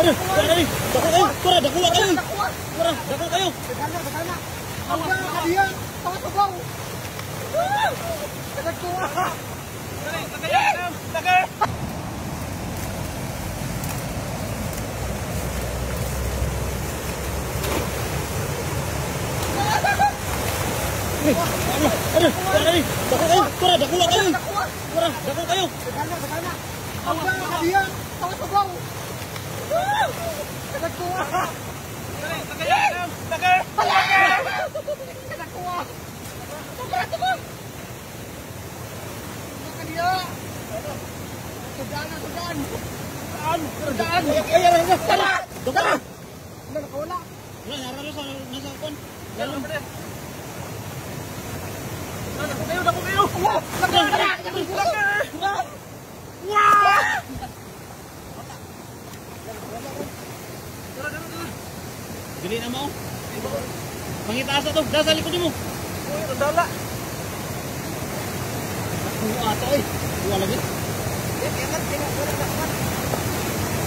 Aduh, dari. Dako kayo. Tara, dako kayo. Tara, dako kayo. Bekana. Ang dia, tawa-tawa. Nagkuha. Dali, tagay. Tagay. Aduh, dari. Dako kayo. Tara, dako kayo. Tara, dako kayo. Bekana. Ang dia, tawa-tawa. Nagkuha. Dali, tagay. Nagkuha. Tawa-tawa. Dia. Sudan. Ayan. Tara. Dako. Nakawala. Wala, naralo sa nasa kon. Lalo pa rin. Dako kayo. Dili na mo. Pangitaas na to. Dasa likod mo. Uy, tandala. Nakuha ato eh. Kuha lagi.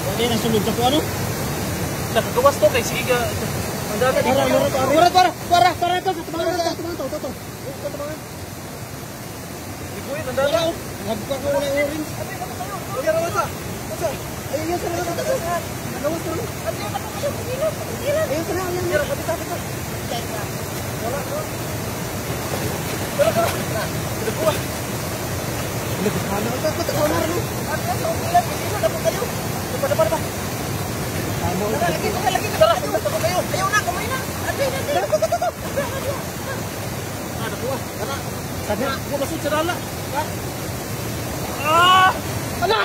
Wala na sulod sa kuha no? Nakagawas to kay sige ka. Para to sa tumangan. Ikuy, tandala. Nagbuka ko na orange. Uy, rawasa. Ayun sa mga tata. Nagawas to. Ayun sa mga yan. Kapita. Wala ko. Tara. Nagbuka. Nagbuka na ito. Ano sa ulan? Hindi na po kayo. Depan ba? Lagi. Tara, depan kayo. Ayaw na, kamay na. Ate. Nakuha. Tara. Sabi ako masud sa dala. Ala!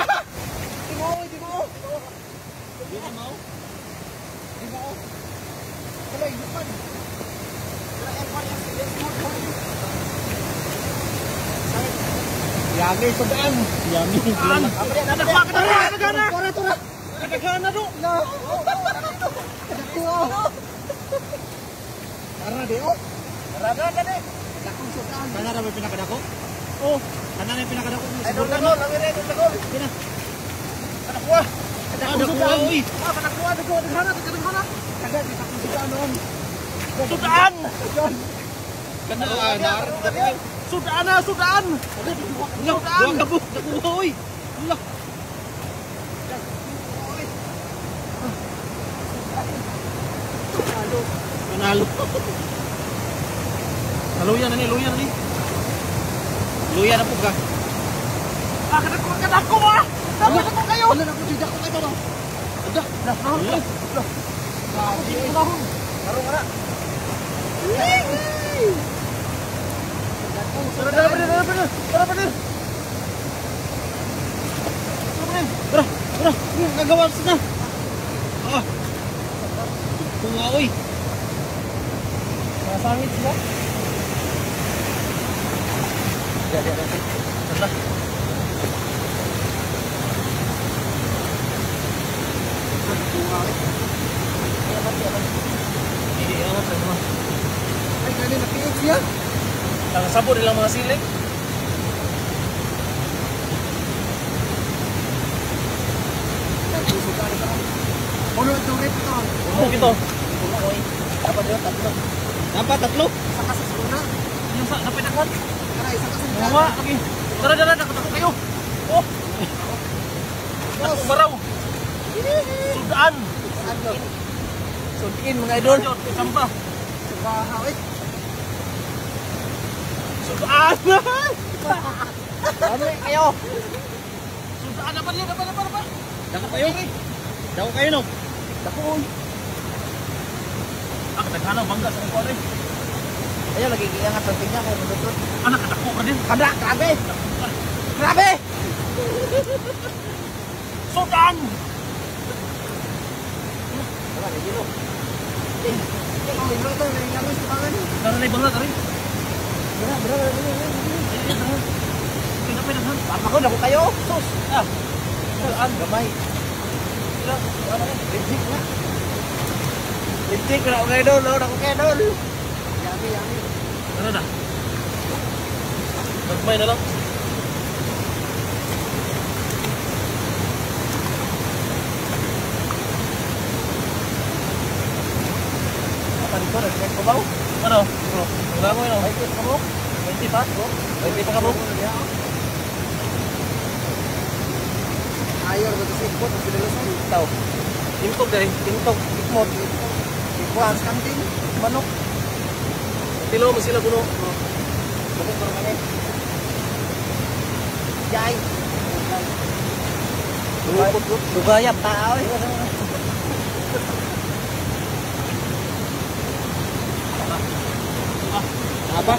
Di mo. Kalay, bukan. Yami sudan. Nagana do. Karena deo. Karena deh. Dakong sudan. Kana ra pinakadako? Oh, kana na pinakadako. Ay do lami re do. Pina. Kanakuha. Kanakuha. Kanakuha do dagana. Kada di dakong sudan noon. Sudan. Kana anar. Sudan. Buang kabuk, uy. Allah. Panalo. Luyan ni. Luyan na po ka. Kadako ah. Dapat ako kayo. Wala na ko tidak ko kayo. Udah. Karong ara. Tara. Nagawas na. Bunga, uy. Masangit sila. Tara. Bunga, uy. Ay, kanina nakiit siya. Nakasabot nilang mga silik. Puno ito rin ito. Puno ito. Dapat tatlo? Isa ka sa suna. Yung sa napinakon? Tara, isa ka sa suna. Mga, okay. Tara, nakatako kayo. Oh. Takong baraw. Sudaan. Sudin mga idol. Samba. Samba, awit. Sudaan! Ano kayo? Sudaan na ba? Dako kayo no? Dako. Kadaghan bangga sa kuha rin. Ayaw, lagi iangat sa tingnya kayo menutut. Anak, kadako ka din. Grabe! Sudaan! Wala, hindi mo. Ito, nangyamis sa pangan. Naranay bangga ka rin. Bra. Pinaghan. Papakon ako kayo. Sus. Saan? Gamay. Lipstick na. Lipstick na ako kayo doon. Ako kayo doon. Yami. Ano na? Magmay na lang. Ito, nag-check ko ba? Ano? Wala mo yun. 20 pa mo? 20 pa? 20 pa ka mo? Ayaw, ba't sa ikot, ang pinalasan. Ito. Tintog dahil. Tintog. Ikmot. Ikuan, kanting, manok. Tilo mo sila puno. Bakit parang kami? Yay! Dugayap tao eh. Apa?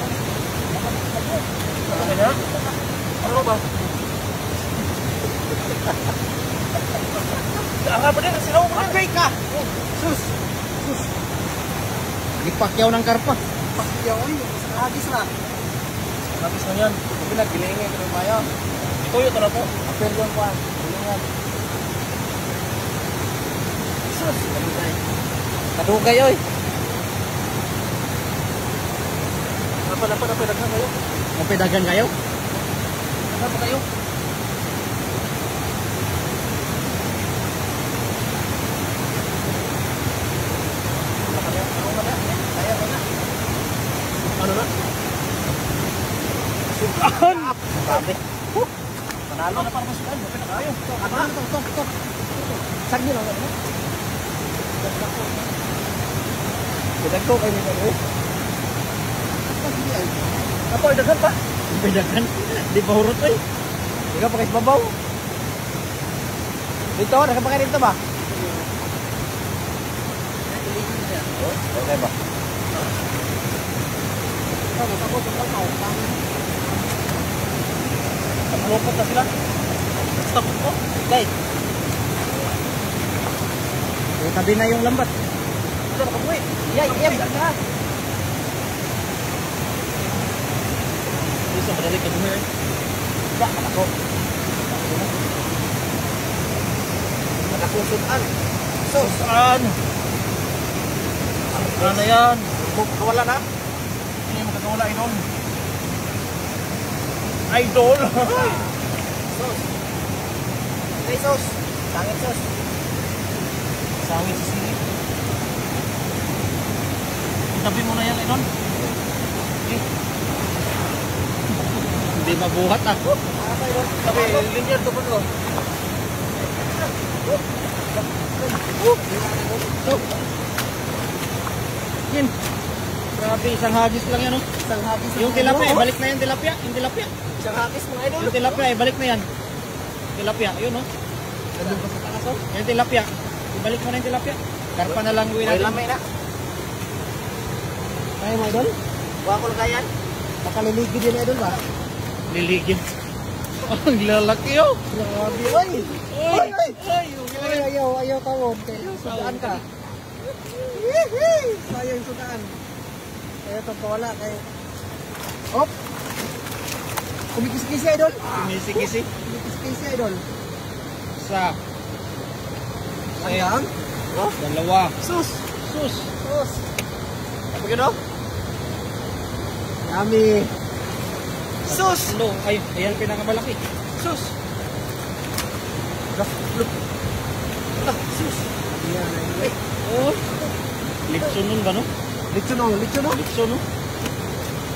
Ano na? Ano ba? Ang haba din, sinaw mo Okay ka! Sus! Sus! Ipakyaw ng karpa. Pakyaw ay, habis na. Habis na yan. Pinagilingin ko ng mayo. Tuyo ito na po. Apel doon pa. Gilingan. Sus! Kadugay oy. Apa daghan kayo? Dagan kayo? Apa kayo? Ano na? Sukaan! Sabi. Panalo na para masukan. Mapin na kayo. Ito. Sagdi lang. Budag ko kayo nito. Apa, daghan pa? Daghan? Di pa hurot eh. Di ka pa kayo babaw. Dito, nakapakay dito ba? Okay ba? Nakulupot na sila. Stop ko. Okay. Tabi na yung lambat. Ito, nakabuhi. Iyay. Bisa berdalik ke bumi. Enggak, aku. Ada kusutan. Susan. Ano yan? Kawala na? Hindi makakawala, idol. Idol? Sus. Hey, sus. Sangit, sus. Sangit sa sini. Itabi mo na yan, idol. Hindi mabuhat ako. Tapi linear to po ko. Yan. Grabe, isang hagis lang yan, oh. Isang hagis. Yung tilapia, balik na yan tilapia. Yung tilapia. Isang hagis mga idol. Yung tilapia, balik na yan. Tilapia, yun, oh. Nandun pa sa taas, oh. Yung tilapia. Ibalik mo na yung tilapia. Karpa na lang gawin May natin. lamay na. Kaya mo, idol? Buha ko lang kayan. Nakaliligid yun, idol ba? Liligid. Ang lalaki, oh. Grabe, oy! Oy! Oy, ayaw tawon. Sudaan ka. Yehey! Sayang sudaan. Kaya itong kawala. Hop! Kumikis-kisi, idol. Kumisi-kisi. Kumikis-kisi, idol. Isa. Sayang. Oh, dalawa. Sus! Sus. Sus! Apa gino? Yummy! Sus! Ano? Ay, ayan pinakamalaki. Sus! Sus! Yan, ay. Oh. Litson nun ba, no? Litson no? Litson, no?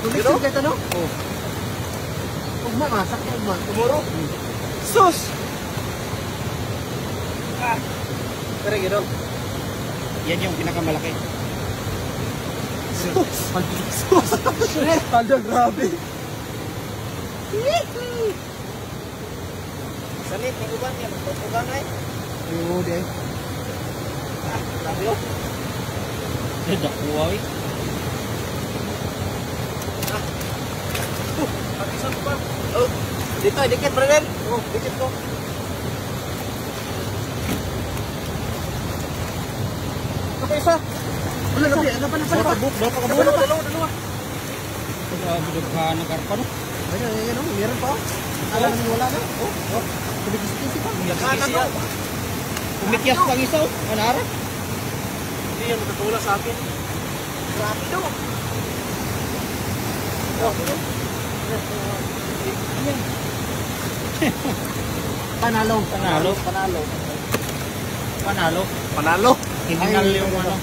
Kung litson kayo no? Oh. Ugma, masak na ugma. Tumuro. Sus! Pero gino. Yan yung pinakamalaki. Sus! Sus! Pando, grabe. Salit, may uban yan. Uban ay. Oo, de. Grabe yun. Eh, dakuha, eh. Patisan ko ba? Oh, dito, dikit, Brenel. Oh, dikit ko. Apa isa? Wala na, ano pa? Dalawa. Dalawa ng karpa, no? Ayun, meron pa. Alam namin wala na. Oh, kumikis-kisi pa. Kumikyas pang isa, oh. Manara. Hindi yan matatula sa akin. Rapido. Panalo. Panalo. Panalo. Panalo. Hindi yung ano.